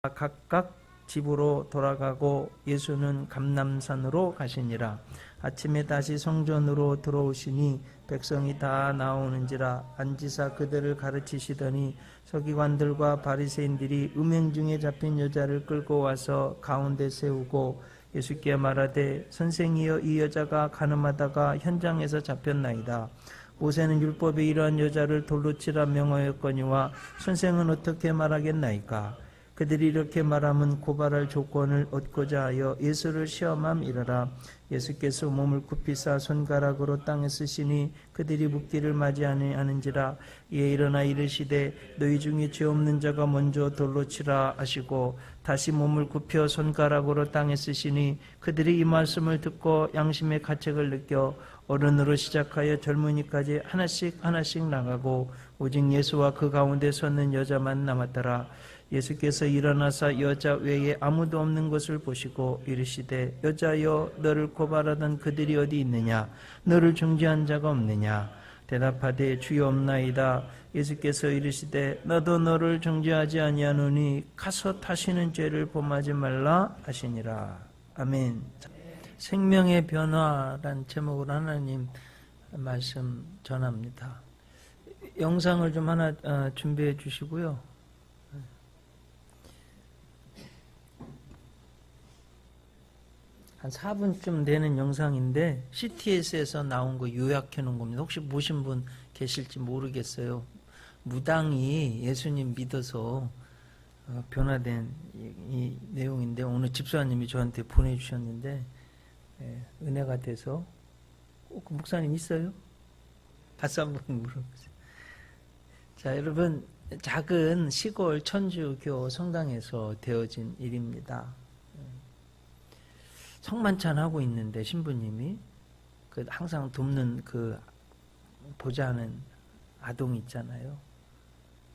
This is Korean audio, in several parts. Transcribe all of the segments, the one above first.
각각 집으로 돌아가고 예수는 감람산으로 가시니라. 아침에 다시 성전으로 들어오시니 백성이 다 나오는지라. 앉으사 그들을 가르치시더니 서기관들과 바리새인들이 음행 중에 잡힌 여자를 끌고 와서 가운데 세우고 예수께 말하되 선생이여, 이 여자가 간음하다가 현장에서 잡혔나이다. 모세는 율법에 이러한 여자를 돌로 치라 명하였거니와 선생은 어떻게 말하겠나이까? 그들이 이렇게 말하면 고발할 조건을 얻고자 하여 예수를 시험함이러라. 예수께서 몸을 굽히사 손가락으로 땅에 쓰시니 그들이 묻기를 맞이 아니하는지라. 이에 일어나 이르시되 너희 중에 죄 없는 자가 먼저 돌로 치라 하시고 다시 몸을 굽혀 손가락으로 땅에 쓰시니 그들이 이 말씀을 듣고 양심의 가책을 느껴 어른으로 시작하여 젊은이까지 하나씩 나가고 오직 예수와 그 가운데 섰는 여자만 남았더라. 예수께서 일어나사 여자 외에 아무도 없는 것을 보시고 이르시되 여자여, 너를 고발하던 그들이 어디 있느냐? 너를 중지한 자가 없느냐? 대답하되 주여 없나이다. 예수께서 이르시되 너도 너를 정죄하지 아니하노니 가서 다시는 죄를 범하지 말라 하시니라. 아멘. 생명의 변화란 제목으로 하나님 말씀 전합니다. 영상을 좀 하나 준비해 주시고요. 한 4분쯤 되는 영상인데 CTS에서 나온 거 요약해 놓은 겁니다. 혹시 보신 분 계실지 모르겠어요. 무당이 예수님 믿어서 변화된 이 내용인데 오늘 집사님이 저한테 보내주셨는데 은혜가 돼서 그 목사님 있어요? 가서 한번 물어보세요. 자, 여러분, 작은 시골 천주교 성당에서 되어진 일입니다. 성만찬 하고 있는데 신부님이 그 항상 돕는 그 보좌하는 아동 있잖아요.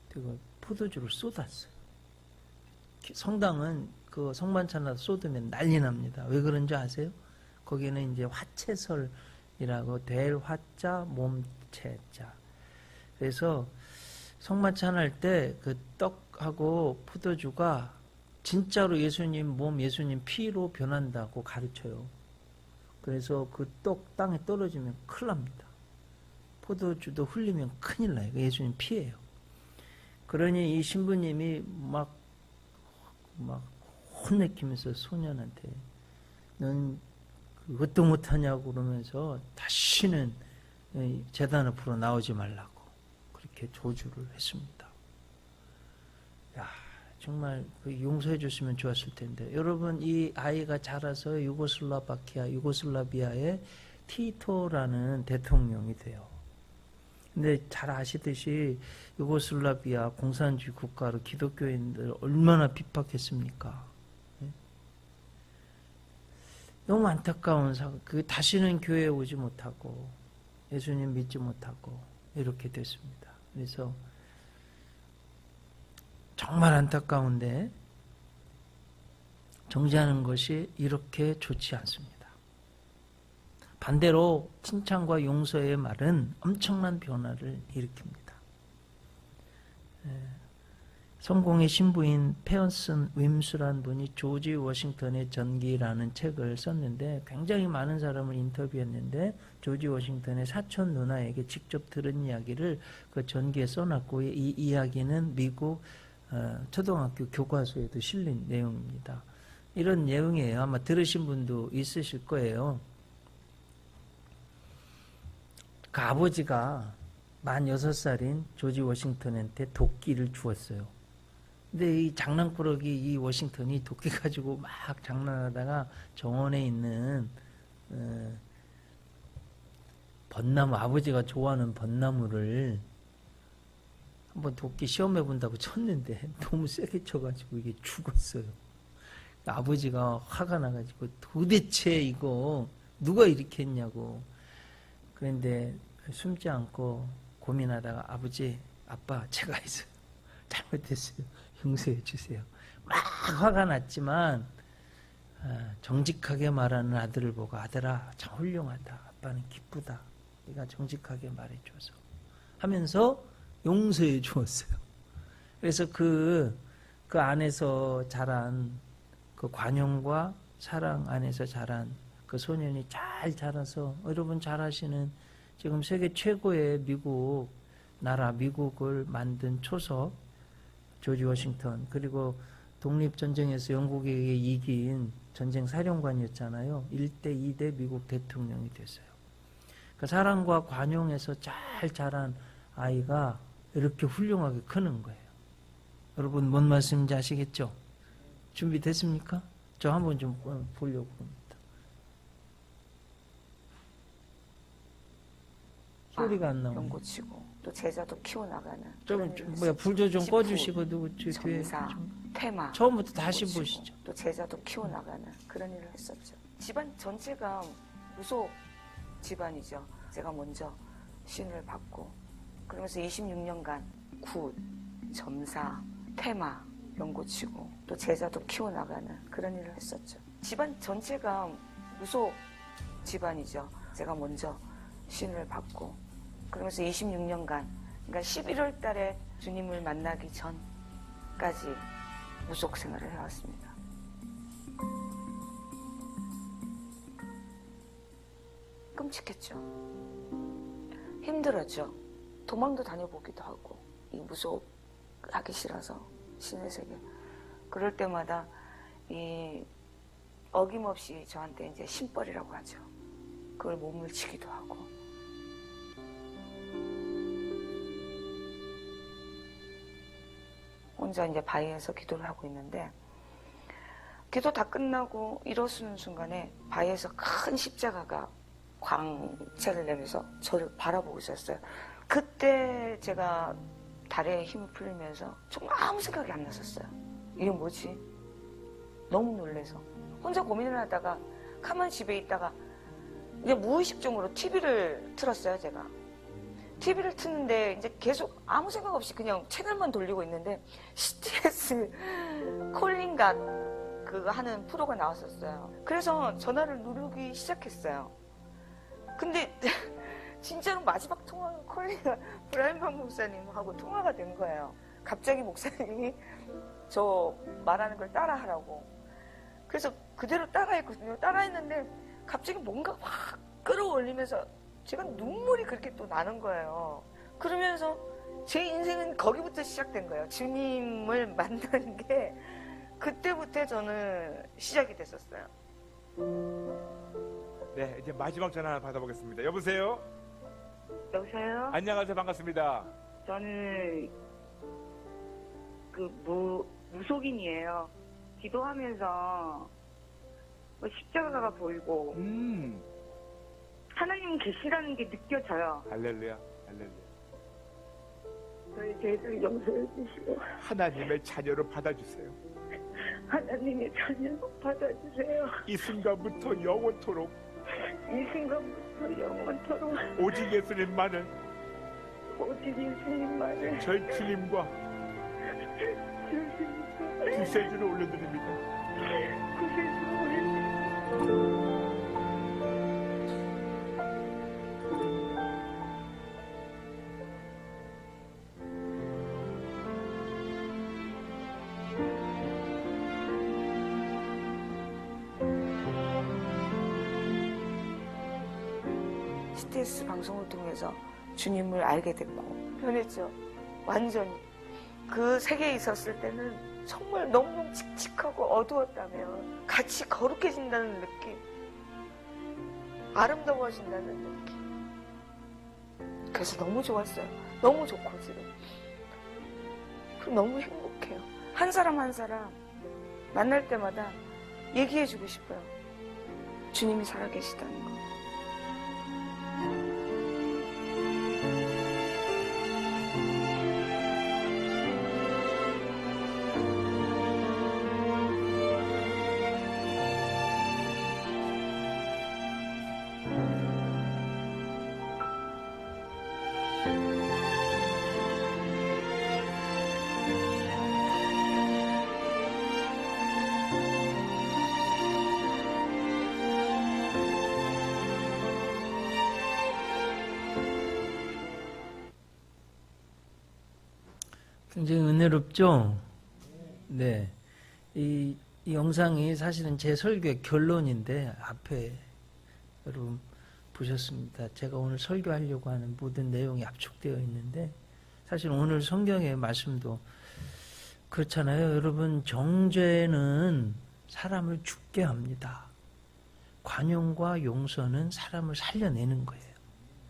그리고 포도주를 쏟았어요. 성당은 그 성만찬하다 쏟으면 난리 납니다. 왜 그런지 아세요? 거기는 이제 화채설이라고 될 화자 몸채자. 그래서 성만찬 할 때 그 떡하고 포도주가 진짜로 예수님 몸, 예수님 피로 변한다고 가르쳐요. 그래서 그 떡 땅에 떨어지면 큰일 납니다. 포도주도 흘리면 큰일 나요. 예수님 피예요. 그러니 이 신부님이 막 혼내키면서 소년한테 넌 그것도 못하냐고 그러면서 다시는 제단 앞으로 나오지 말라고 그렇게 조주를 했습니다. 야, 정말 용서해 줬으면 좋았을 텐데. 여러분, 이 아이가 자라서 유고슬라비아의 티토라는 대통령이 돼요. 근데 잘 아시듯이 유고슬라비아 공산주의 국가로 기독교인들 얼마나 핍박했습니까? 너무 안타까운 사건. 다시는 교회에 오지 못하고 예수님 믿지 못하고 이렇게 됐습니다. 그래서 정말 안타까운데 정죄하는 것이 이렇게 좋지 않습니다. 반대로 칭찬과 용서의 말은 엄청난 변화를 일으킵니다. 성공의 신부인 페어슨 윈스라는 분이 조지 워싱턴의 전기라는 책을 썼는데 굉장히 많은 사람을 인터뷰했는데 조지 워싱턴의 사촌 누나에게 직접 들은 이야기를 그 전기에 써놨고 이 이야기는 미국 초등학교 교과서에도 실린 내용입니다. 이런 내용이에요. 아마 들으신 분도 있으실 거예요. 그 아버지가 만 6살인 조지 워싱턴한테 도끼를 주었어요. 근데 이 장난꾸러기 이 워싱턴이 도끼 가지고 막 장난하다가 정원에 있는 벚나무, 아버지가 좋아하는 벚나무를 한번 도끼 시험해 본다고 쳤는데 너무 세게 쳐가지고 이게 죽었어요. 아버지가 화가 나가지고 도대체 이거 누가 이렇게 했냐고. 그런데 숨지 않고 고민하다가 아버지, 아빠 제가 했어요. 잘못했어요. 용서해 주세요. 막 화가 났지만 정직하게 말하는 아들을 보고 아들아 참 훌륭하다. 아빠는 기쁘다. 네가 정직하게 말해줘서 하면서 용서해 주었어요. 그래서 그 그 안에서 자란 그 관용과 사랑 안에서 자란 그 소년이 잘 자라서 여러분 잘 아시는 지금 세계 최고의 미국 나라 미국을 만든 초석 조지 워싱턴 그리고 독립전쟁에서 영국에게 이긴 전쟁 사령관이었잖아요. 1대 2대 미국 대통령이 됐어요. 그 사랑과 관용에서 잘 자란 아이가 이렇게 훌륭하게 크는 거예요. 여러분 뭔 말씀인지 아시겠죠? 준비됐습니까? 저 한번 좀 보려고 합니다. 소리가 안 나오네. 연고치고 또 제자도 키워나가는 좀 불조 좀 꺼주시고 누구 뒤에 점사, 좀 테마 처음부터 다시 연고치고 보시죠. 또 제자도 키워나가는 그런 일을 했었죠. 집안 전체가 무속 집안이죠. 제가 먼저 신을 받고 그러면서 26년간 굿, 점사, 테마 연고치고 또 제자도 키워나가는 그런 일을 했었죠. 집안 전체가 무속 집안이죠. 제가 먼저 신을 받고 그러면서 26년간 그러니까 11월 달에 주님을 만나기 전까지 무속 생활을 해왔습니다. 끔찍했죠. 힘들었죠. 도망도 다녀보기도 하고 이 무속 하기 싫어서 신의 세계 그럴 때마다 이 어김없이 저한테 이제 신벌이라고 하죠. 그걸 몸을 치기도 하고 혼자 이제 바위에서 기도를 하고 있는데 기도 다 끝나고 일어서는 순간에 바위에서 큰 십자가가 광채를 내면서 저를 바라보고 있었어요. 그때 제가 다리에 힘이 풀리면서 정말 아무 생각이 안 났었어요. 이게 뭐지? 너무 놀래서 혼자 고민을 하다가 가만히 집에 있다가 이제 무의식적으로 TV를 틀었어요. 제가 TV를 트는데 이제 계속 아무 생각 없이 그냥 채널만 돌리고 있는데 CTS 콜링가 그거 하는 프로가 나왔었어요. 그래서 전화를 누르기 시작했어요. 근데 진짜로 마지막 통화 콜링가 브라이언 목사님하고 통화가 된 거예요. 갑자기 목사님이 저 말하는 걸 따라하라고. 그래서 그대로 따라했거든요. 따라했는데 갑자기 뭔가 확 끌어올리면서 제가 눈물이 그렇게 또 나는 거예요. 그러면서 제 인생은 거기부터 시작된 거예요. 주님을 만나는 게 그때부터 저는 시작이 됐었어요. 네, 이제 마지막 전화 하나 받아보겠습니다. 여보세요? 여보세요? 안녕하세요. 반갑습니다. 저는 무속인이에요. 기도하면서 십자가가 보이고 하나님 계시라는 게 느껴져요. 할렐루야, 할렐루야. 저희 죄를 용서해 주시고 하나님의 자녀로 받아주세요. 하나님의 자녀로 받아주세요. 이 순간부터 영원토록 이 순간부터 영원토록 오직 예수님만을 오직 예수님만을 저희 주님과 구세주로 올려드립니다. 구세주로 올려드립니다. CTS 방송을 통해서 주님을 알게 됐고 변했죠. 완전히. 그 세계에 있었을 때는 정말 너무 칙칙하고 어두웠다면 같이 거룩해진다는 느낌, 아름다워진다는 느낌. 그래서 너무 좋았어요. 너무 좋고 지금. 그리고 너무 행복해요. 한 사람 한 사람 만날 때마다 얘기해주고 싶어요. 주님이 살아계시다는 거. 굉장히 은혜롭죠? 네. 이 영상이 사실은 제 설교의 결론인데 앞에 여러분 보셨습니다. 제가 오늘 설교하려고 하는 모든 내용이 압축되어 있는데 사실 오늘 성경의 말씀도 그렇잖아요. 여러분 정죄는 사람을 죽게 합니다. 관용과 용서는 사람을 살려내는 거예요.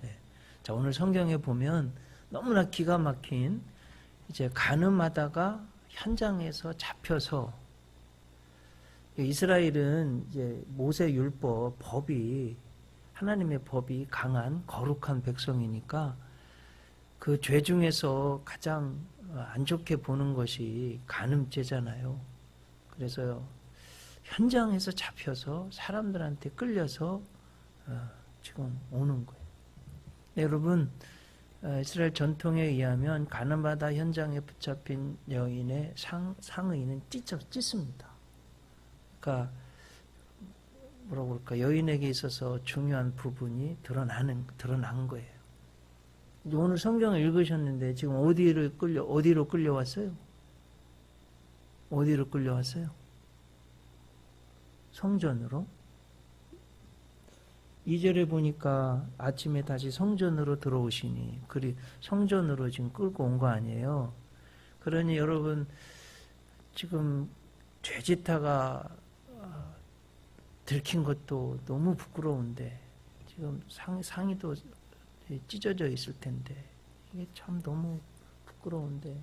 네. 자, 오늘 성경에 보면 너무나 기가 막힌 이제 간음하다가 현장에서 잡혀서 이스라엘은 이제 모세 율법 법이 하나님의 법이 강한 거룩한 백성이니까 그 죄 중에서 가장 안 좋게 보는 것이 간음죄잖아요. 그래서 현장에서 잡혀서 사람들한테 끌려서 지금 오는 거예요. 네, 여러분 이스라엘 전통에 의하면 간음하다 현장에 붙잡힌 여인의 상의는 찢습니다. 그러니까 뭐라고 그럴까, 여인에게 있어서 중요한 부분이 드러난 거예요. 오늘 성경을 읽으셨는데 지금 어디로 끌려왔어요? 어디로 끌려왔어요? 성전으로. 2절에 보니까 아침에 다시 성전으로 들어오시니, 성전으로 지금 끌고 온 거 아니에요. 그러니 여러분 지금 죄짓다가 들킨 것도 너무 부끄러운데 지금 상의도 찢어져 있을 텐데 이게 참 너무 부끄러운데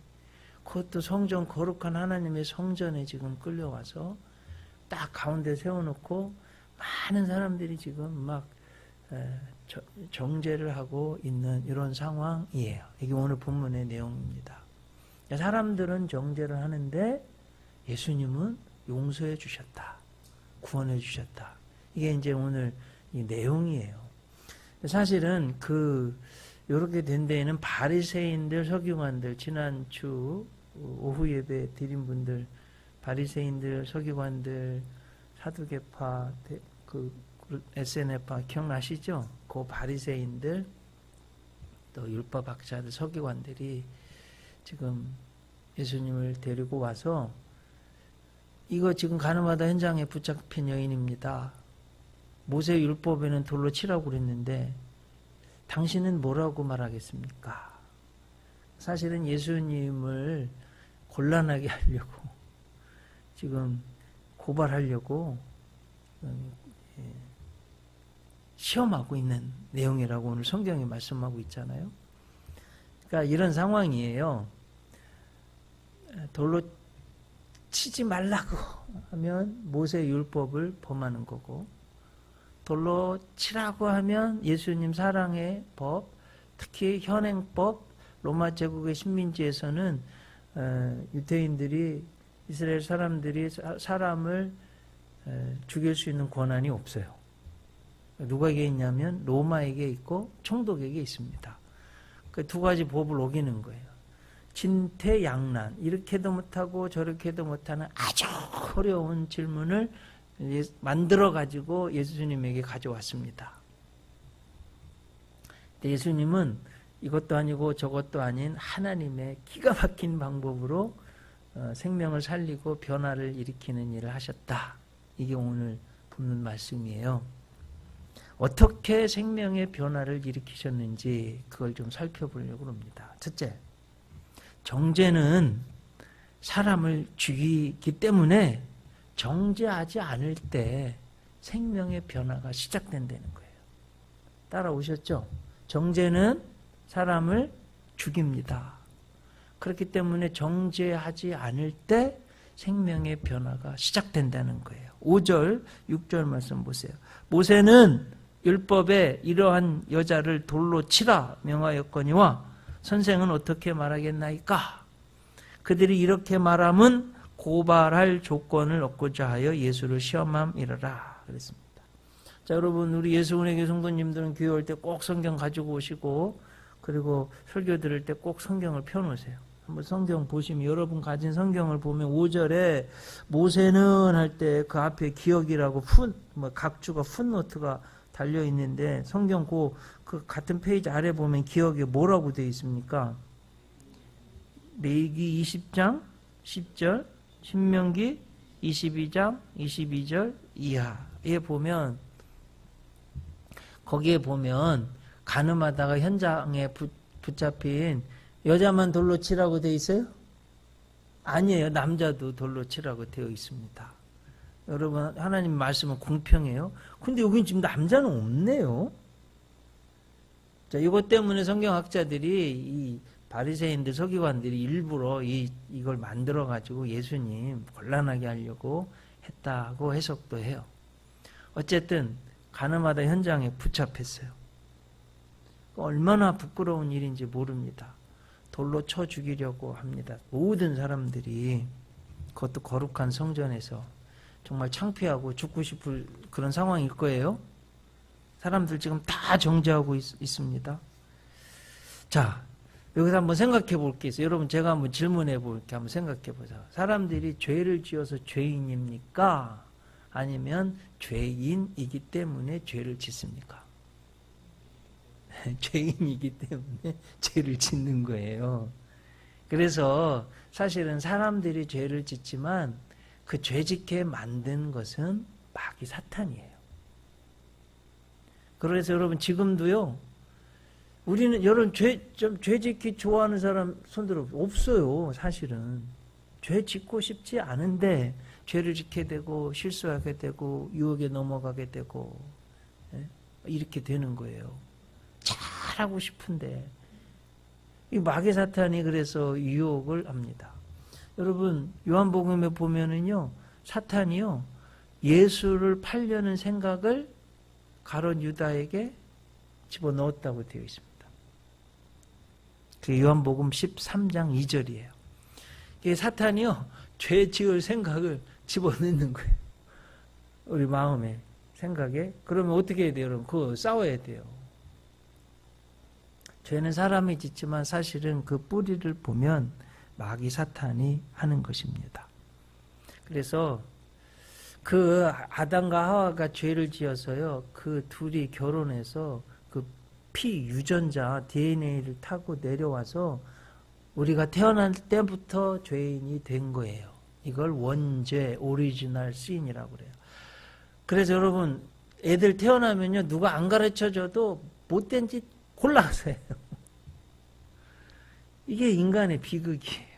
그것도 성전, 거룩한 하나님의 성전에 지금 끌려와서 딱 가운데 세워놓고 많은 사람들이 지금 막 정죄를 하고 있는 이런 상황이에요. 이게 오늘 본문의 내용입니다. 사람들은 정죄를 하는데 예수님은 용서해 주셨다. 구원해 주셨다. 이게 이제 오늘 이 내용이에요. 사실은 요렇게 된 데에는 바리새인들, 서기관들, 지난주 오후 예배 드린 분들, 바리새인들, 서기관들, 사두개파, SNF파 기억나시죠? 그 바리새인들, 또 율법학자들, 서기관들이 지금 예수님을 데리고 와서 이거 지금 간음하다 현장에 붙잡힌 여인입니다. 모세 율법에는 돌로 치라고 그랬는데 당신은 뭐라고 말하겠습니까? 사실은 예수님을 곤란하게 하려고 지금 고발하려고 시험하고 있는 내용이라고 오늘 성경이 말씀하고 있잖아요. 그러니까 이런 상황이에요. 돌로 치지 말라고 하면 모세 율법을 범하는 거고, 돌로 치라고 하면 예수님 사랑의 법, 특히 현행법, 로마 제국의 식민지에서는 유대인들이, 이스라엘 사람들이 사람을 죽일 수 있는 권한이 없어요. 누구에게 있냐면 로마에게 있고 총독에게 있습니다. 그 두 가지 법을 어기는 거예요. 진퇴양난, 이렇게도 못하고 저렇게도 못하는 아주 어려운 질문을 만들어 가지고 예수님에게 가져왔습니다. 예수님은 이것도 아니고 저것도 아닌 하나님의 기가 막힌 방법으로 생명을 살리고 변화를 일으키는 일을 하셨다. 이게 오늘 본문 말씀이에요. 어떻게 생명의 변화를 일으키셨는지 그걸 좀 살펴보려고 합니다. 첫째, 정죄는 사람을 죽이기 때문에 정죄하지 않을 때 생명의 변화가 시작된다는 거예요. 따라오셨죠? 정죄는 사람을 죽입니다. 그렇기 때문에 정죄하지 않을 때 생명의 변화가 시작된다는 거예요. 5절, 6절 말씀 보세요. 모세는 율법에 이러한 여자를 돌로 치라 명하였거니와 선생은 어떻게 말하겠나이까? 그들이 이렇게 말함은 고발할 조건을 얻고자 하여 예수를 시험함이라라 그랬습니다. 자, 여러분, 우리 예수은혜교 성도님들은 교회 올 때 꼭 성경 가지고 오시고, 그리고 설교 들을 때 꼭 성경을 펴놓으세요. 한번 성경 보시면, 여러분 가진 성경을 보면 5절에 모세는 할 때 그 앞에 기억이라고 각주가 풋노트가 달려 있는데, 성경 그 같은 페이지 아래 보면 기억에 뭐라고 되어 있습니까? 레위기 20장 10절, 신명기 22장 22절 이하에 보면 거기에 보면 간음하다가 현장에 붙잡힌 여자만 돌로 치라고 되어 있어요? 아니에요. 남자도 돌로 치라고 되어 있습니다. 여러분 하나님 말씀은 공평해요. 근데 여기는 지금 남자는 없네요. 자, 이것 때문에 성경학자들이 이 바리새인들 서기관들이 일부러 이걸 만들어 가지고 예수님 곤란하게 하려고 했다고 해석도 해요. 어쨌든 간음하다 현장에 붙잡혔어요. 얼마나 부끄러운 일인지 모릅니다. 돌로 쳐 죽이려고 합니다. 모든 사람들이 그것도 거룩한 성전에서 정말 창피하고 죽고 싶을 그런 상황일 거예요. 사람들 지금 다 정죄하고 있습니다. 자, 여기서 한번 생각해 볼 게 있어요. 여러분 제가 한번 질문해 볼게 한번 생각해 보자. 사람들이 죄를 지어서 죄인입니까? 아니면 죄인이기 때문에 죄를 짓습니까? 죄인이기 때문에 죄를 짓는 거예요. 그래서 사실은 사람들이 죄를 짓지만 그 죄짓게 만든 것은 마귀 사탄이에요. 그래서 여러분 지금도요. 우리는 여러분 죄 짓기 좋아하는 사람 손들어 없어요. 사실은 죄 짓고 싶지 않은데 죄를 짓게 되고 실수하게 되고 유혹에 넘어가게 되고 이렇게 되는 거예요. 잘하고 싶은데 이 마귀 사탄이 그래서 유혹을 합니다. 여러분 요한복음에 보면은요 사탄이요 예수를 팔려는 생각을 가룟 유다에게 집어넣었다고 되어 있습니다. 그게 요한복음 13장 2절이에요. 이게 사탄이요 죄 지을 생각을 집어넣는 거예요. 우리 마음에 생각에. 그러면 어떻게 해야 돼요? 여러분 그거 싸워야 돼요. 죄는 사람이 짓지만 사실은 그 뿌리를 보면 마귀 사탄이 하는 것입니다. 그래서 그 아담과 하와가 죄를 지어서요. 그 둘이 결혼해서 그 피 유전자 DNA를 타고 내려와서 우리가 태어날 때부터 죄인이 된 거예요. 이걸 원죄, 오리지널 신이라고 그래요. 그래서 여러분 애들 태어나면요. 누가 안 가르쳐줘도 못된 짓 골라서 해요. 이게 인간의 비극이에요.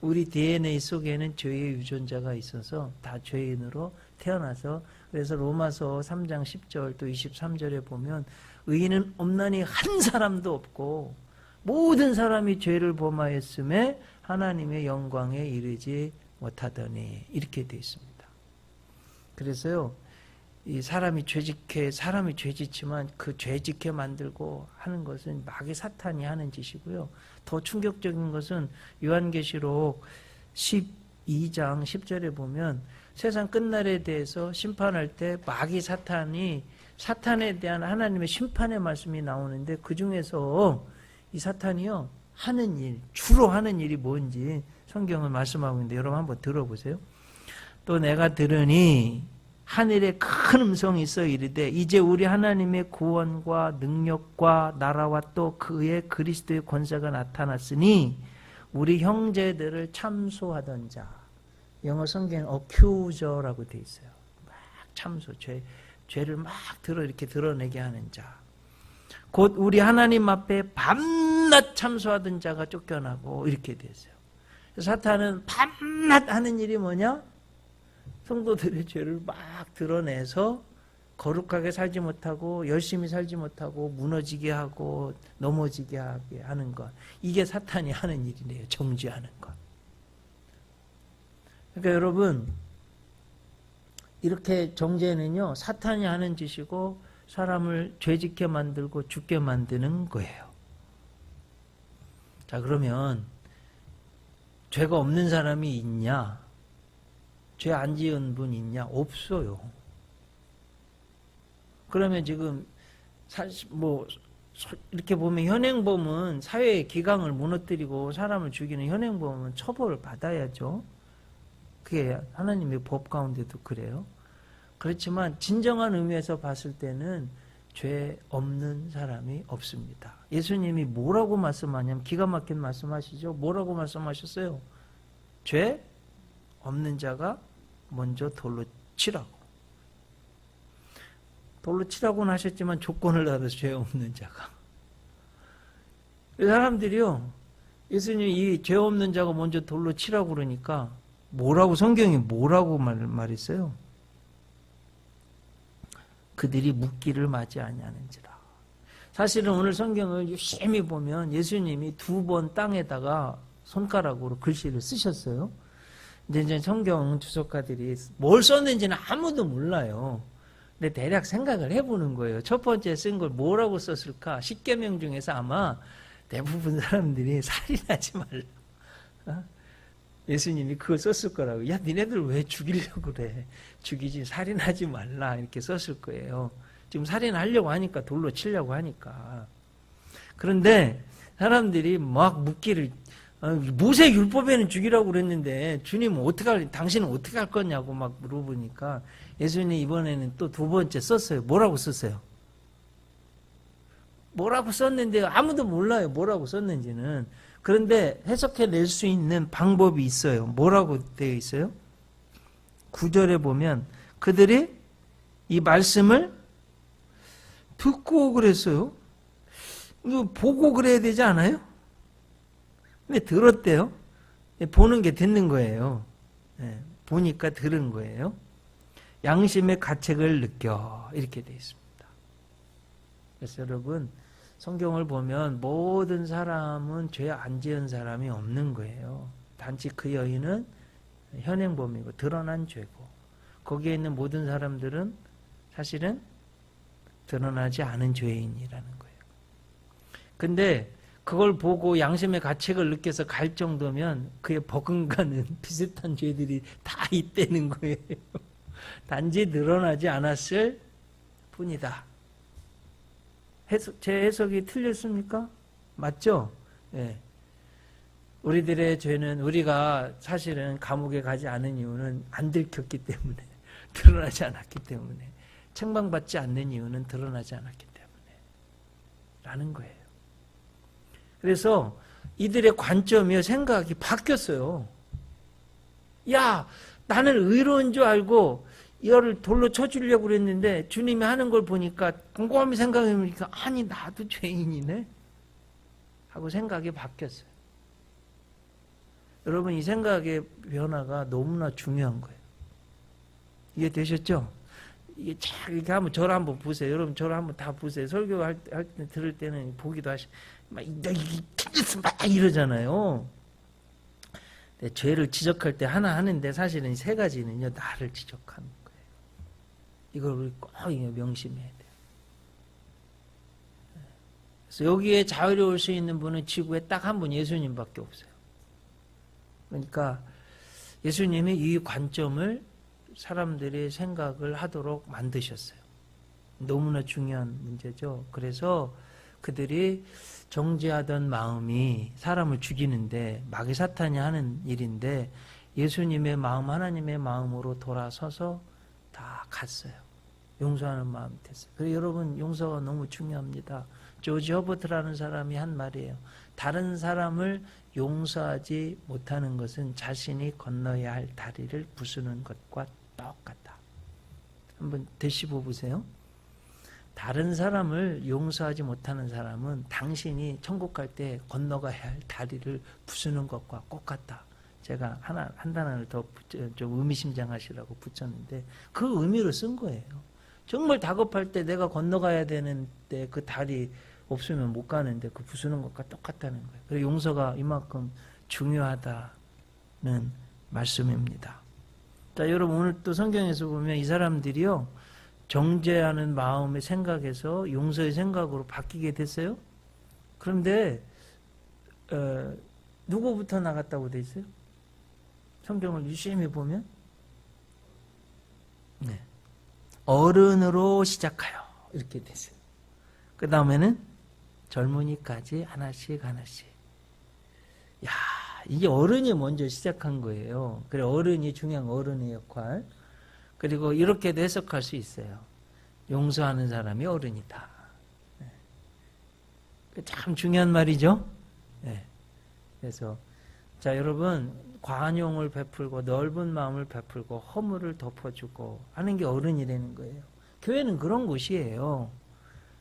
우리 DNA 속에는 죄의 유전자가 있어서 다 죄인으로 태어나서 그래서 로마서 3장 10절 또 23절에 보면 의인은 없나니 한 사람도 없고 모든 사람이 죄를 범하였음에 하나님의 영광에 이르지 못하더니 이렇게 되어 있습니다. 그래서요 이 사람이 죄짓지만 그 죄짓게 만들고 하는 것은 마귀 사탄이 하는 짓이고요. 더 충격적인 것은 요한계시록 12장 10절에 보면 세상 끝날에 대해서 심판할 때 마귀 사탄에 대한 하나님의 심판의 말씀이 나오는데 그 중에서 이 사탄이요 주로 하는 일이 뭔지 성경은 말씀하고 있는데 여러분 한번 들어보세요. 또 내가 들으니 하늘에 큰 음성이 있어 이르되 이제 우리 하나님의 구원과 능력과 나라와 또 그의 그리스도의 권세가 나타났으니 우리 형제들을 참소하던 자, 영어 성경에 accuser라고 돼 있어요. 막 참소, 죄를 막 이렇게 드러내게 하는 자. 곧 우리 하나님 앞에 밤낮 참소하던 자가 쫓겨나고 이렇게 됐어요. 사탄은 밤낮 하는 일이 뭐냐? 성도들의 죄를 막 드러내서 거룩하게 살지 못하고 열심히 살지 못하고 무너지게 하고 넘어지게 하게 하는 것. 이게 사탄이 하는 일이네요. 정죄하는 것. 그러니까 여러분 이렇게 정죄는요. 사탄이 하는 짓이고 사람을 죄짓게 만들고 죽게 만드는 거예요. 자 그러면 죄가 없는 사람이 있냐? 죄 안 지은 분 있냐? 없어요. 그러면 지금 이렇게 보면 현행범은 사회의 기강을 무너뜨리고 사람을 죽이는 현행범은 처벌을 받아야죠. 그게 하나님의 법 가운데도 그래요. 그렇지만 진정한 의미에서 봤을 때는 죄 없는 사람이 없습니다. 예수님이 뭐라고 말씀하냐면 기가 막힌 말씀하시죠. 뭐라고 말씀하셨어요? 죄 없는 자가 먼저 돌로 치라고. 돌로 치라고는 하셨지만 조건을 달아서 죄 없는 자가. 사람들이요, 예수님이 이 죄 없는 자가 먼저 돌로 치라고 그러니까 뭐라고, 성경이 뭐라고 말했어요? 그들이 묻기를 맞이 아니하는지라. 사실은 오늘 성경을 유심히 보면 예수님이 2번 땅에다가 손가락으로 글씨를 쓰셨어요. 근데 이제 성경 주석가들이 뭘 썼는지는 아무도 몰라요. 근데 대략 생각을 해보는 거예요. 첫 번째 쓴 걸 뭐라고 썼을까? 10계명 중에서 아마 대부분 사람들이 살인하지 말라. 어? 예수님이 그걸 썼을 거라고. 야, 니네들 왜 죽이려고 그래? 죽이지, 살인하지 말라. 이렇게 썼을 거예요. 지금 살인하려고 하니까, 돌로 치려고 하니까. 그런데 사람들이 막 묻기를, 모세 율법에는 죽이라고 그랬는데 주님은 당신은 어떻게 할 거냐고 막 물어보니까 예수님이 이번에는 또 2번째 썼어요. 뭐라고 썼어요? 뭐라고 썼는데 아무도 몰라요. 뭐라고 썼는지는. 그런데 해석해낼 수 있는 방법이 있어요. 뭐라고 되어 있어요? 9절에 보면 그들이 이 말씀을 듣고 그랬어요. 이거 보고 그래야 되지 않아요? 근데 들었대요. 보는 게 듣는 거예요. 보니까 들은 거예요. 양심의 가책을 느껴. 이렇게 되어 있습니다. 그래서 여러분, 성경을 보면 모든 사람은 죄 안 지은 사람이 없는 거예요. 단지 그 여인은 현행범이고 드러난 죄고, 거기에 있는 모든 사람들은 사실은 드러나지 않은 죄인이라는 거예요. 근데 그걸 보고 양심의 가책을 느껴서 갈 정도면 그에 버금가는 비슷한 죄들이 다 있다는 거예요. 단지 늘어나지 않았을 뿐이다. 제 해석이 틀렸습니까? 맞죠? 예. 우리들의 죄는, 우리가 사실은 감옥에 가지 않은 이유는 안 들켰기 때문에, 드러나지 않았기 때문에, 책망받지 않는 이유는 드러나지 않았기 때문에 라는 거예요. 그래서 이들의 관점이요, 생각이 바뀌었어요. 야, 나는 의로운 줄 알고 이거를 돌로 쳐주려고 그랬는데 주님이 하는 걸 보니까 곰곰이 생각해보니까 아니, 나도 죄인이네 하고 생각이 바뀌었어요. 여러분, 이 생각의 변화가 너무나 중요한 거예요. 이해 되셨죠? 이게 쫙 이렇게 한번 저를 한번 보세요. 여러분, 저를 한번 다 보세요. 설교할 때 들을 때는 보기도 하시고 막 이러잖아요. 근데 죄를 지적할 때 하나 하는데 사실은 3가지는요, 나를 지적하는 거예요. 이걸 우리 꼭 명심해야 돼요. 그래서 여기에 자유로울 수 있는 분은 지구에 딱 한 분, 예수님밖에 없어요. 그러니까 예수님이 이 관점을 사람들이 생각을 하도록 만드셨어요. 너무나 중요한 문제죠. 그래서 그들이 정죄하던 마음이 사람을 죽이는데 마귀 사탄이 하는 일인데 예수님의 마음, 하나님의 마음으로 돌아서서 다 갔어요. 용서하는 마음이 됐어요. 그래서 여러분, 용서가 너무 중요합니다. 조지 허버트라는 사람이 한 말이에요. 다른 사람을 용서하지 못하는 것은 자신이 건너야 할 다리를 부수는 것과 똑같다. 한번 되씹어 보세요. 다른 사람을 용서하지 못하는 사람은 당신이 천국 갈 때 건너가야 할 다리를 부수는 것과 똑같다. 제가 한 단어를 더 좀 의미심장하시라고 붙였는데 그 의미로 쓴 거예요. 정말 다급할 때 내가 건너가야 되는데 그 다리 없으면 못 가는데 그 부수는 것과 똑같다는 거예요. 그래서 용서가 이만큼 중요하다는 말씀입니다. 자, 여러분, 오늘 또 성경에서 보면 이 사람들이요, 정죄하는 마음의 생각에서 용서의 생각으로 바뀌게 됐어요. 그런데 누구부터 나갔다고 돼 있어요? 성경을 유심히 보면 네. 어른으로 시작하여 이렇게 됐어요. 그 다음에는 젊은이까지 하나씩 하나씩. 야, 이게 어른이 먼저 시작한 거예요. 그래, 어른이 중요한 어른의 역할. 그리고 이렇게도 해석할 수 있어요. 용서하는 사람이 어른이다. 참 중요한 말이죠. 네. 그래서 자, 여러분, 관용을 베풀고 넓은 마음을 베풀고 허물을 덮어주고 하는 게 어른이라는 거예요. 교회는 그런 곳이에요.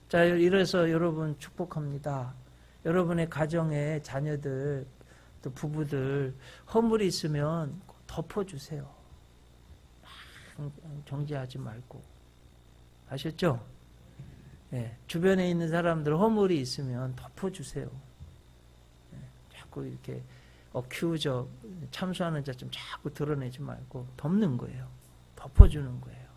자, 이래서 여러분 축복합니다. 여러분의 가정에 자녀들, 또 부부들 허물이 있으면 덮어주세요. 정죄하지 말고. 아셨죠? 네, 주변에 있는 사람들 허물이 있으면 덮어주세요. 네, 자꾸 이렇게 어큐저 참수하는 자 좀 자꾸 드러내지 말고 덮는 거예요. 덮어주는 거예요.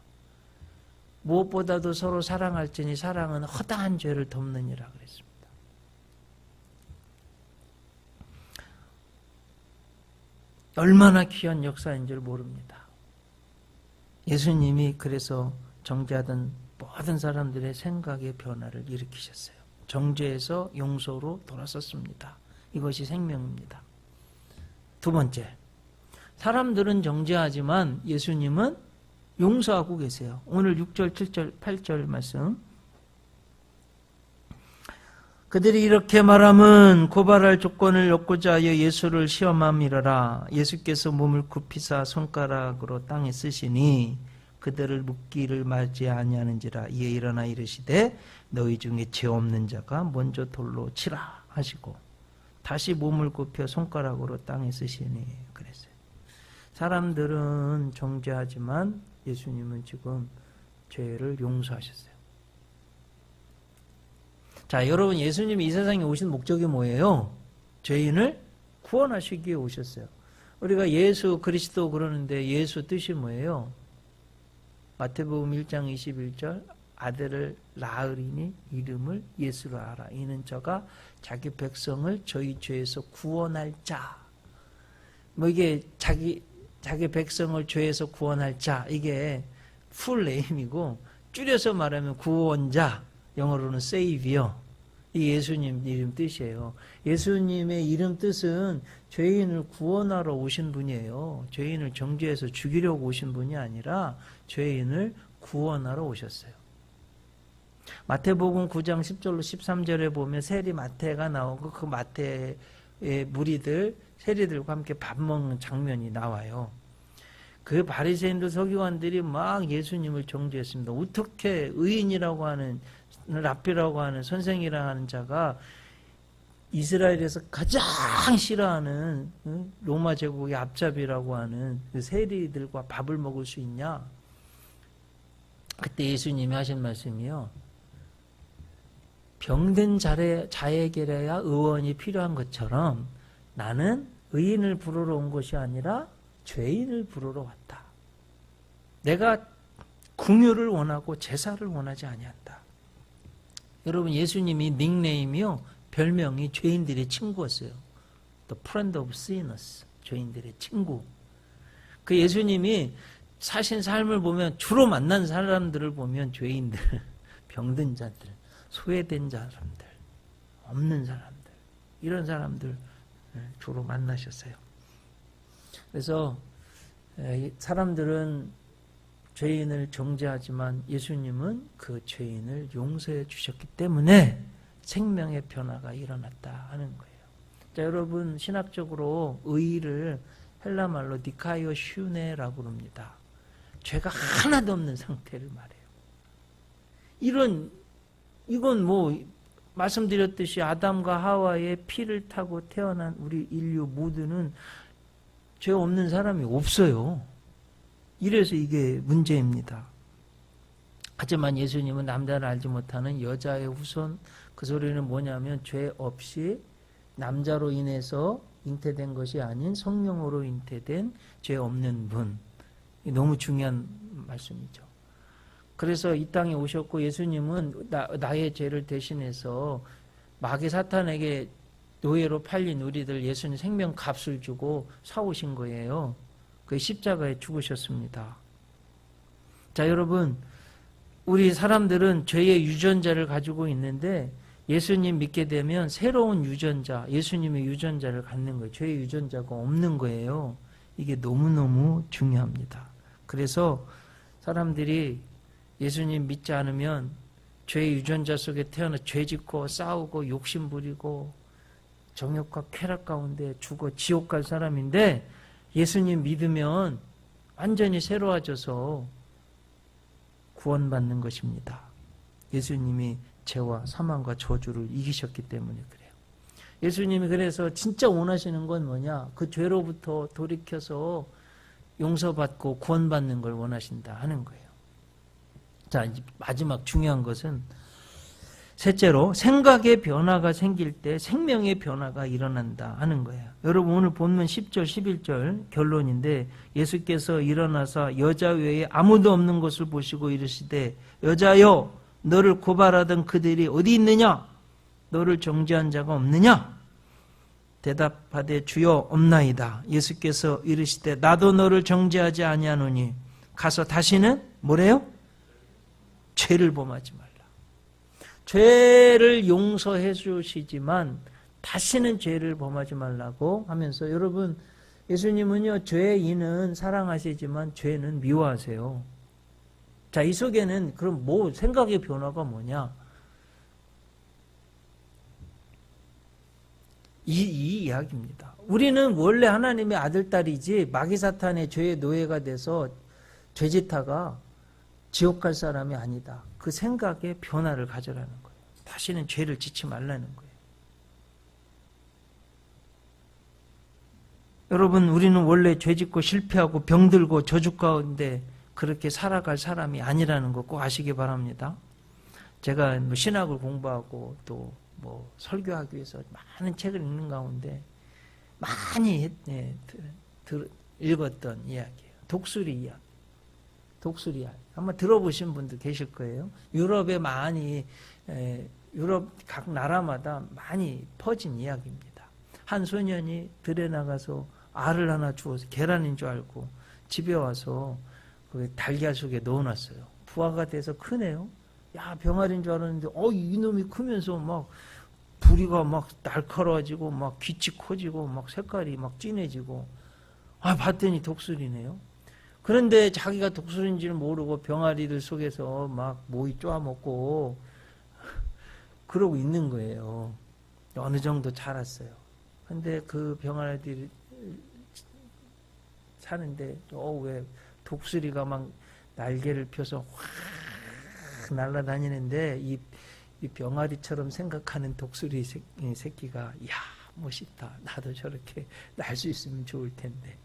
무엇보다도 서로 사랑할지니 사랑은 허다한 죄를 덮느니라 그랬습니다. 얼마나 귀한 역사인 줄 모릅니다. 예수님이 그래서 정죄하던 모든 사람들의 생각의 변화를 일으키셨어요. 정죄에서 용서로 돌아섰습니다. 이것이 생명입니다. 두 번째, 사람들은 정죄하지만 예수님은 용서하고 계세요. 오늘 6절, 7절, 8절 말씀. 그들이 이렇게 말함은 고발할 조건을 얻고자 하여 예수를 시험함이러라. 예수께서 몸을 굽히사 손가락으로 땅에 쓰시니 그들을 묻기를 맞지 아니하는지라. 이에 일어나 이르시되 너희 중에 죄 없는 자가 먼저 돌로 치라 하시고 다시 몸을 굽혀 손가락으로 땅에 쓰시니 그랬어요. 사람들은 정죄하지만 예수님은 지금 죄를 용서하셨어요. 자, 여러분, 예수님이 이 세상에 오신 목적이 뭐예요? 죄인을 구원하시기 위해 오셨어요. 우리가 예수 그리스도 그러는데 예수 뜻이 뭐예요? 마태복음 1장 21절 아들을 낳으리니 이름을 예수로 하라. 이는 저가 자기 백성을 저희 죄에서 구원할 자. 뭐 이게 자기 백성을 죄에서 구원할 자. 이게 풀 네임이고 줄여서 말하면 구원자. 영어로는 Savior. 이 예수님 이름 뜻이에요. 예수님의 이름 뜻은 죄인을 구원하러 오신 분이에요. 죄인을 정죄해서 죽이려고 오신 분이 아니라 죄인을 구원하러 오셨어요. 마태복음 9장 10절로 13절에 보면 세리 마태가 나오고 그 마태의 무리들, 세리들과 함께 밥 먹는 장면이 나와요. 그 바리새인들 서기관들이 막 예수님을 정죄했습니다. 어떻게 의인이라고 하는 랍비라고 하는 선생이라고 하는 자가 이스라엘에서 가장 싫어하는 로마 제국의 앞잡이라고 하는 그 세리들과 밥을 먹을 수 있냐? 그때 예수님이 하신 말씀이요. 병든 자에게야 의원이 필요한 것처럼 나는 의인을 부르러 온 것이 아니라 죄인을 부르러 왔다. 내가 긍휼을 원하고 제사를 원하지 아니한다. 여러분, 예수님이 닉네임이요, 별명이 죄인들의 친구였어요. The friend of sinners. 죄인들의 친구. 그 예수님이 사신 삶을 보면 주로 만난 사람들을 보면 죄인들, 병든 자들, 소외된 사람들, 없는 사람들, 이런 사람들 주로 만나셨어요. 그래서 사람들은 죄인을 정죄하지만 예수님은 그 죄인을 용서해 주셨기 때문에 생명의 변화가 일어났다 하는 거예요. 자, 여러분, 신학적으로 의를 헬라말로 니카이오 슈네라고 합니다. 죄가 하나도 없는 상태를 말해요. 이건 뭐 말씀드렸듯이 아담과 하와의 피를 타고 태어난 우리 인류 모두는 죄 없는 사람이 없어요. 이래서 이게 문제입니다. 하지만 예수님은 남자를 알지 못하는 여자의 후손, 그 소리는 뭐냐면 죄 없이 남자로 인해서 잉태된 것이 아닌 성령으로 잉태된 죄 없는 분. 너무 중요한 말씀이죠. 그래서 이 땅에 오셨고 예수님은 나의 죄를 대신해서 마귀 사탄에게 노예로 팔린 우리들 예수님 생명 값을 주고 사오신 거예요. 그 십자가에 죽으셨습니다. 자, 여러분, 우리 사람들은 죄의 유전자를 가지고 있는데 예수님 믿게 되면 새로운 유전자, 예수님의 유전자를 갖는 거예요. 죄의 유전자가 없는 거예요. 이게 너무너무 중요합니다. 그래서 사람들이 예수님 믿지 않으면 죄의 유전자 속에 태어나 죄 짓고 싸우고 욕심 부리고 정욕과 쾌락 가운데 죽어 지옥 갈 사람인데 예수님 믿으면 완전히 새로워져서 구원받는 것입니다. 예수님이 죄와 사망과 저주를 이기셨기 때문에 그래요. 예수님이 그래서 진짜 원하시는 건 뭐냐? 그 죄로부터 돌이켜서 용서받고 구원받는 걸 원하신다 하는 거예요. 자, 이제 마지막 중요한 것은 셋째로 생각의 변화가 생길 때 생명의 변화가 일어난다 하는 거예요. 여러분 오늘 본문 10절 11절 결론인데 예수께서 일어나사 여자 외에 아무도 없는 것을 보시고 이르시되 여자여 너를 고발하던 그들이 어디 있느냐? 너를 정죄한 자가 없느냐? 대답하되 주여 없나이다. 예수께서 이르시되 나도 너를 정죄하지 아니하노니 가서 다시는 뭐래요? 죄를 범하지 말라. 죄를 용서해 주시지만 다시는 죄를 범하지 말라고 하면서 여러분 예수님은요 죄인은 사랑하시지만 죄는 미워하세요. 자, 이 속에는 그럼 뭐 생각의 변화가 뭐냐? 이 이야기입니다. 우리는 원래 하나님의 아들딸이지 마귀사탄의 죄의 노예가 돼서 죄짓다가 지옥 갈 사람이 아니다. 그 생각의 변화를 가져라는 거예요. 다시는 죄를 짓지 말라는 거예요. 여러분 우리는 원래 죄짓고 실패하고 병들고 저주 가운데 그렇게 살아갈 사람이 아니라는 거 꼭 아시기 바랍니다. 제가 뭐 신학을 공부하고 또 뭐 설교하기 위해서 많은 책을 읽는 가운데 많이 읽었던 이야기예요. 독수리 이야기. 독수리 이야기. 아마 들어보신 분도 계실 거예요. 유럽에 많이 유럽 각 나라마다 많이 퍼진 이야기입니다. 한 소년이 들에 나가서 알을 하나 주워서 계란인 줄 알고 집에 와서 그 달걀 속에 넣어놨어요. 부화가 돼서 크네요. 야, 병아리인 줄 알았는데 이놈이 크면서 막 부리가 막 날카로워지고 막 귀치 커지고 막 색깔이 막 진해지고 봤더니 독수리네요. 그런데 자기가 독수리인지를 모르고 병아리들 속에서 막 모이 쪼아먹고 그러고 있는 거예요. 어느 정도 자랐어요. 근데 그 병아리들이 사는데 왜 독수리가 막 날개를 펴서 확 날아다니는데 이 병아리처럼 생각하는 독수리 새끼가 이야 멋있다. 나도 저렇게 날 수 있으면 좋을 텐데.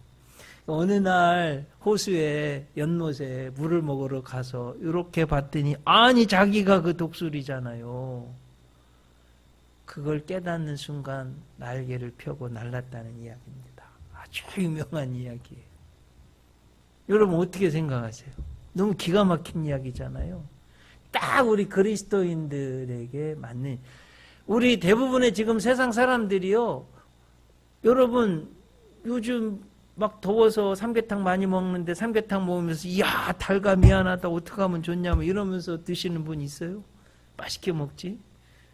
어느 날 호수에 연못에 물을 먹으러 가서 이렇게 봤더니 아니 자기가 그 독수리잖아요. 그걸 깨닫는 순간 날개를 펴고 날았다는 이야기입니다. 아주 유명한 이야기예요. 여러분 어떻게 생각하세요? 너무 기가 막힌 이야기잖아요. 딱 우리 그리스도인들에게 맞는 우리 대부분의 지금 세상 사람들이요. 여러분 요즘 막 더워서 삼계탕 많이 먹는데 삼계탕 먹으면서 이야 달가 미안하다 어떻게 하면 좋냐면 이러면서 드시는 분 있어요? 맛있게 먹지?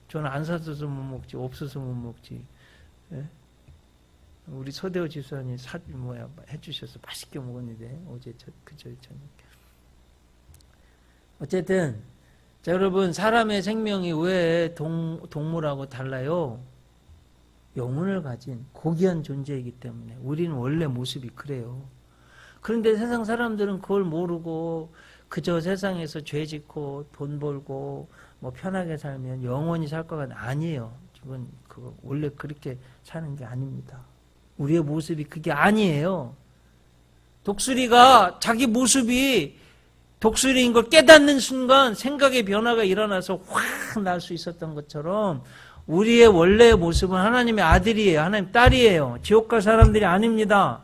저는 안 사줘서 못 먹지 없어서 못 먹지. 예? 우리 서대호 집사님 해주셔서 맛있게 먹었는데 어제 저녁. 어쨌든 자, 여러분 사람의 생명이 왜 동물하고 달라요? 영혼을 가진 고귀한 존재이기 때문에 우리는 원래 모습이 그래요. 그런데 세상 사람들은 그걸 모르고 그저 세상에서 죄 짓고 돈 벌고 뭐 편하게 살면 영원히 살 거가 아니에요. 그건 그거 원래 그렇게 사는 게 아닙니다. 우리의 모습이 그게 아니에요. 독수리가 자기 모습이 독수리인 걸 깨닫는 순간 생각의 변화가 일어나서 확 날 수 있었던 것처럼 우리의 원래의 모습은 하나님의 아들이에요. 하나님 딸이에요. 지옥 갈 사람들이 아닙니다.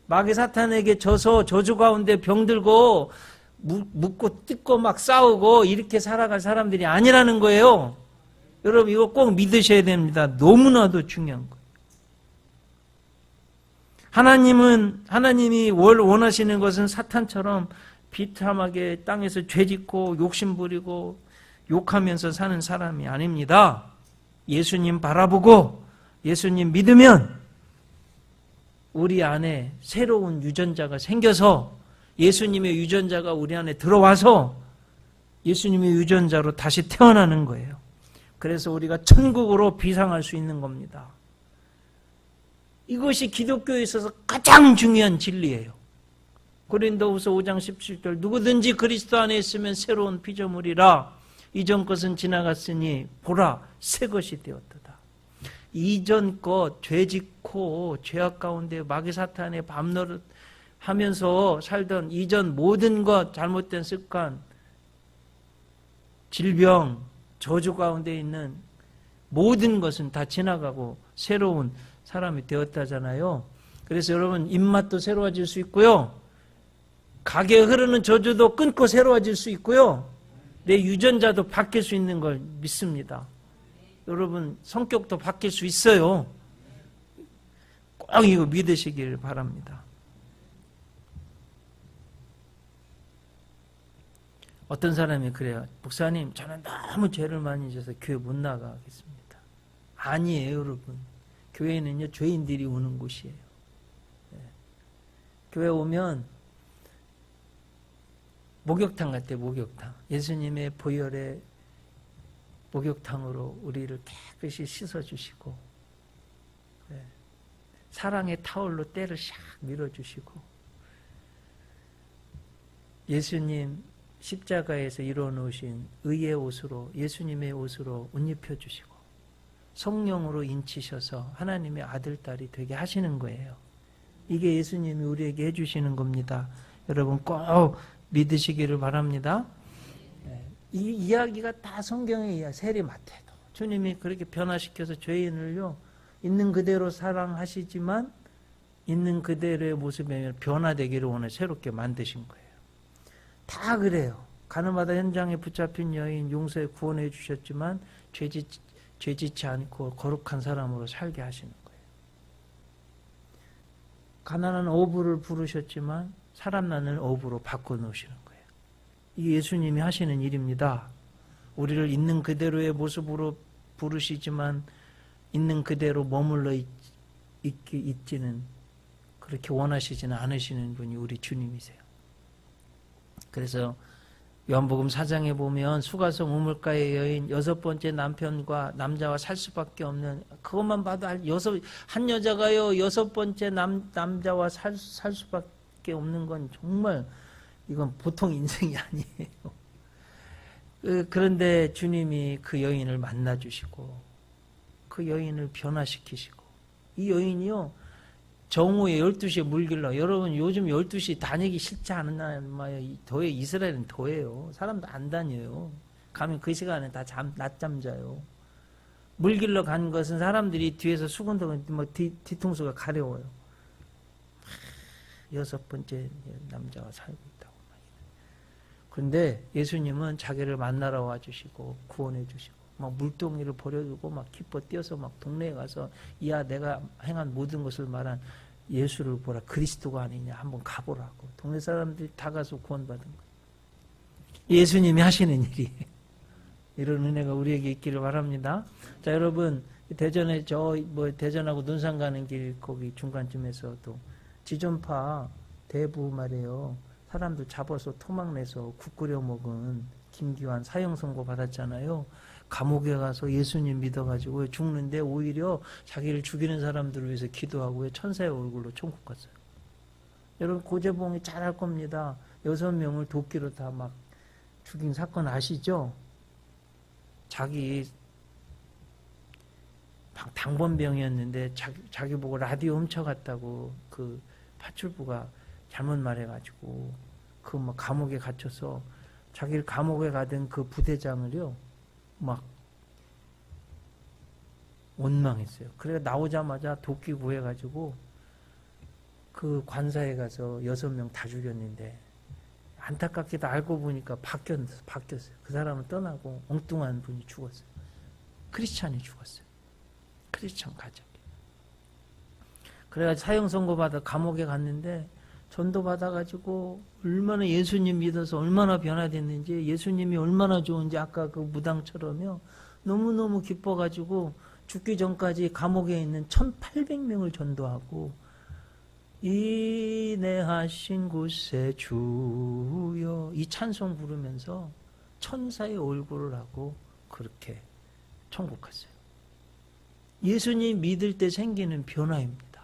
마귀 사탄에게 져서 저주 가운데 병들고 묻고 뜯고 막 싸우고 이렇게 살아갈 사람들이 아니라는 거예요. 여러분 이거 꼭 믿으셔야 됩니다. 너무나도 중요한 거예요. 하나님이 원하시는 것은 사탄처럼 비참하게 땅에서 죄짓고 욕심부리고 욕하면서 사는 사람이 아닙니다. 예수님 바라보고 예수님 믿으면 우리 안에 새로운 유전자가 생겨서 예수님의 유전자가 우리 안에 들어와서 예수님의 유전자로 다시 태어나는 거예요. 그래서 우리가 천국으로 비상할 수 있는 겁니다. 이것이 기독교에 있어서 가장 중요한 진리예요. 고린도후서 5장 17절 누구든지 그리스도 안에 있으면 새로운 피조물이라 이전 것은 지나갔으니 보라 새 것이 되었도다. 이전 것 죄 짓고 죄악 가운데 마귀 사탄의 밤노릇 하면서 살던 이전 모든 것, 잘못된 습관, 질병, 저주 가운데 있는 모든 것은 다 지나가고 새로운 사람이 되었다잖아요. 그래서 여러분 입맛도 새로워질 수 있고요. 가게에 흐르는 저주도 끊고 새로워질 수 있고요. 내 유전자도 바뀔 수 있는 걸 믿습니다. 여러분 성격도 바뀔 수 있어요. 꼭 이거 믿으시길 바랍니다. 어떤 사람이 그래요. 목사님 저는 너무 죄를 많이 져서 교회 못 나가겠습니다. 아니에요 여러분. 교회는요 죄인들이 오는 곳이에요. 네. 교회 오면 목욕탕 같아요. 목욕탕. 예수님의 보혈의 목욕탕으로 우리를 깨끗이 씻어주시고 네. 사랑의 타올로 때를 샥 밀어주시고 예수님 십자가에서 이루어놓으신 의의 옷으로 예수님의 옷으로 옷 입혀주시고 성령으로 인치셔서 하나님의 아들, 딸이 되게 하시는 거예요. 이게 예수님이 우리에게 해주시는 겁니다. 여러분 꼭 믿으시기를 바랍니다. 이 이야기가 다 성경의 이야기, 세리마태도 주님이 그렇게 변화시켜서 죄인을요 있는 그대로 사랑하시지만 있는 그대로의 모습에 변화되기를 원해 새롭게 만드신 거예요. 다 그래요. 가늠하다 현장에 붙잡힌 여인 용서해 구원해 주셨지만 죄짓지 않고 거룩한 사람으로 살게 하시는 거예요. 가난한 어부를 부르셨지만 사람 나는 어부로 바꿔놓으시는 거예요. 이게 예수님이 하시는 일입니다. 우리를 있는 그대로의 모습으로 부르시지만 있는 그대로 머물러 있지는 그렇게 원하시지는 않으시는 분이 우리 주님이세요. 그래서 요한복음 4장에 보면 수가성 우물가의 여인 6번째 남편과 남자와 살 수밖에 없는 그것만 봐도 한 여자가요 6번째 남자와 살 수밖에 없는 건 정말 이건 보통 인생이 아니에요. 그런데 주님이 그 여인을 만나주시고 그 여인을 변화시키시고 이 여인이요 정오에 12시에 물길러 여러분 요즘 12시 다니기 싫지 않나요? 더해 이스라엘은 더해요. 사람도 안 다녀요. 가면 그 시간에 다 낮잠 자요. 물길러 간 것은 사람들이 뒤에서 수군덕은 뒤통수가 가려워요. 6번째 남자가 살고 있다고. 그런데 예수님은 자기를 만나러 와주시고 구원해 주시고 막 물동이를 버려두고 막 기뻐 뛰어서 막 동네에 가서 야 내가 행한 모든 것을 말한 예수를 보라 그리스도가 아니냐 한번 가보라고 동네 사람들이 다 가서 구원받은 거예요. 예수님이 하시는 일이에요. 이런 은혜가 우리에게 있기를 바랍니다. 자 여러분 대전에 대전하고 논산 가는 길 거기 중간쯤에서도 지존파 대부 말이에요. 사람들 잡아서 토막 내서 국 끓여 먹은 김기환 사형 선고 받았잖아요. 감옥에 가서 예수님 믿어가지고 죽는데 오히려 자기를 죽이는 사람들을 위해서 기도하고 천사의 얼굴로 천국 갔어요. 여러분 고재봉이 잘 알 겁니다. 6명을 도끼로 다 막 죽인 사건 아시죠? 자기 당번병이었는데 자기 보고 라디오 훔쳐갔다고 그 파출부가 잘못 말해가지고 그 막 감옥에 갇혀서 자기를 감옥에 가던 그 부대장을요 막 원망했어요. 그래 나오자마자 도끼 구해가지고 그 관사에 가서 6명 다 죽였는데 안타깝게도 알고 보니까 바뀌었어요. 그 사람은 떠나고 엉뚱한 분이 죽었어요. 크리스찬이 죽었어요. 크리스찬 가족이. 그래가지고 사형 선고받아 감옥에 갔는데 전도 받아가지고 얼마나 예수님 믿어서 얼마나 변화됐는지 예수님이 얼마나 좋은지 아까 그 무당처럼요 너무너무 기뻐가지고 죽기 전까지 감옥에 있는 1800명을 전도하고 인내하신 곳에 주여 이 찬송 부르면서 천사의 얼굴을 하고 그렇게 천국 갔어요. 예수님 믿을 때 생기는 변화입니다.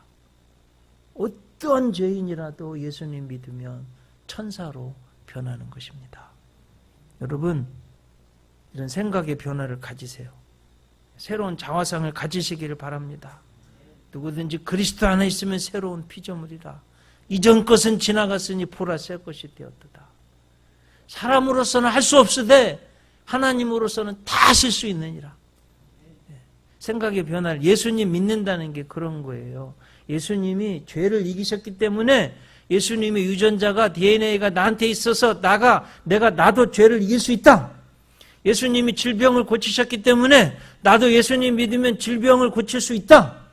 어떤 죄인이라도 예수님 믿으면 천사로 변하는 것입니다. 여러분, 이런 생각의 변화를 가지세요. 새로운 자화상을 가지시기를 바랍니다. 누구든지 그리스도 안에 있으면 새로운 피조물이라. 이전 것은 지나갔으니 보라 새 것이 되었도다. 사람으로서는 할 수 없으되 하나님으로서는 다 하실 수 있느니라. 생각의 변화를, 예수님 믿는다는 게 그런 거예요. 예수님이 죄를 이기셨기 때문에 예수님의 유전자가, DNA가 나한테 있어서 나도 죄를 이길 수 있다. 예수님이 질병을 고치셨기 때문에 나도 예수님 믿으면 질병을 고칠 수 있다.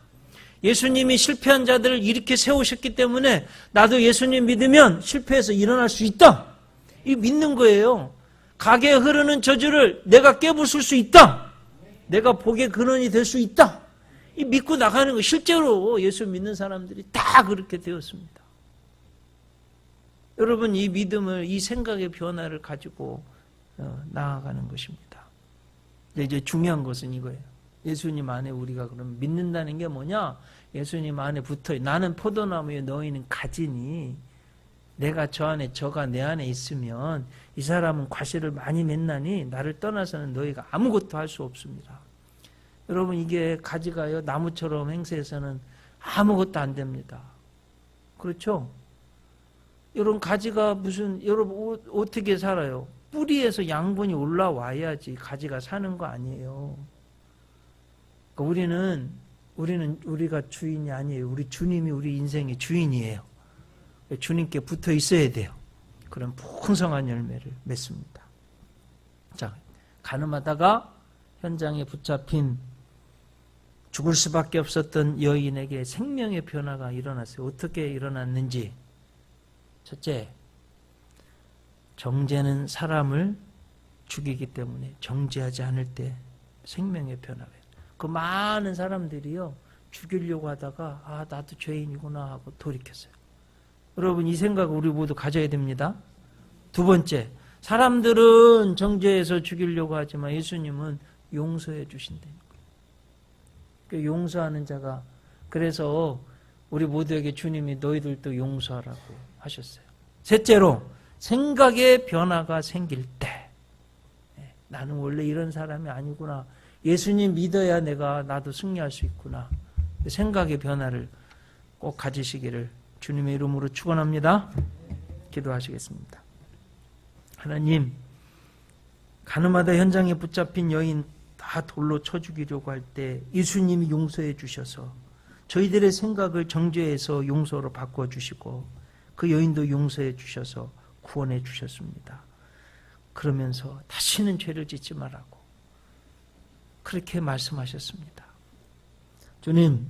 예수님이 실패한 자들을 일으켜 세우셨기 때문에 나도 예수님 믿으면 실패해서 일어날 수 있다. 이 믿는 거예요. 가게에 흐르는 저주를 내가 깨부술 수 있다. 내가 복의 근원이 될 수 있다. 이 믿고 나가는 거, 실제로 예수 믿는 사람들이 다 그렇게 되었습니다. 여러분, 이 믿음을, 이 생각의 변화를 가지고 나아가는 것입니다. 이제 중요한 것은 이거예요. 예수님 안에 우리가 그럼 믿는다는 게 뭐냐? 예수님 안에 붙어, 나는 포도나무에 너희는 가지니, 내가 저 안에, 저가 내 안에 있으면 이 사람은 과실을 많이 맺나니 나를 떠나서는 너희가 아무것도 할 수 없습니다. 여러분, 이게 가지가요, 나무처럼 행세해서는 아무것도 안 됩니다. 그렇죠? 여러분, 가지가 여러분 어떻게 살아요? 뿌리에서 양분이 올라와야지 가지가 사는 거 아니에요. 그러니까 우리가 주인이 아니에요. 우리 주님이 우리 인생의 주인이에요. 주님께 붙어 있어야 돼요. 그럼 풍성한 열매를 맺습니다. 자, 가늠하다가 현장에 붙잡힌 죽을 수밖에 없었던 여인에게 생명의 변화가 일어났어요. 어떻게 일어났는지. 첫째, 정죄는 사람을 죽이기 때문에 정죄하지 않을 때 생명의 변화가 있어요. 그 많은 사람들이요, 죽이려고 하다가 나도 죄인이구나 하고 돌이켰어요. 여러분, 이 생각을 우리 모두 가져야 됩니다. 두 번째, 사람들은 정죄해서 죽이려고 하지만 예수님은 용서해 주신다는 거예요. 용서하는 자가, 그래서 우리 모두에게 주님이 너희들도 용서하라고 하셨어요. 셋째로, 생각의 변화가 생길 때, 나는 원래 이런 사람이 아니구나, 예수님 믿어야 나도 승리할 수 있구나, 생각의 변화를 꼭 가지시기를 주님의 이름으로 축원합니다. 기도하시겠습니다. 하나님, 가늠하다 현장에 붙잡힌 여인 다 돌로 쳐 죽이려고 할 때 예수님이 용서해 주셔서 저희들의 생각을 정죄해서 용서로 바꿔주시고 그 여인도 용서해 주셔서 구원해 주셨습니다. 그러면서 다시는 죄를 짓지 말라고 그렇게 말씀하셨습니다. 주님,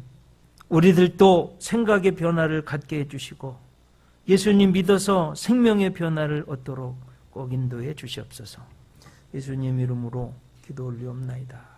우리들도 생각의 변화를 갖게 해주시고 예수님 믿어서 생명의 변화를 얻도록 꼭 인도해 주시옵소서. 예수님 이름으로 기도 올리옵나이다.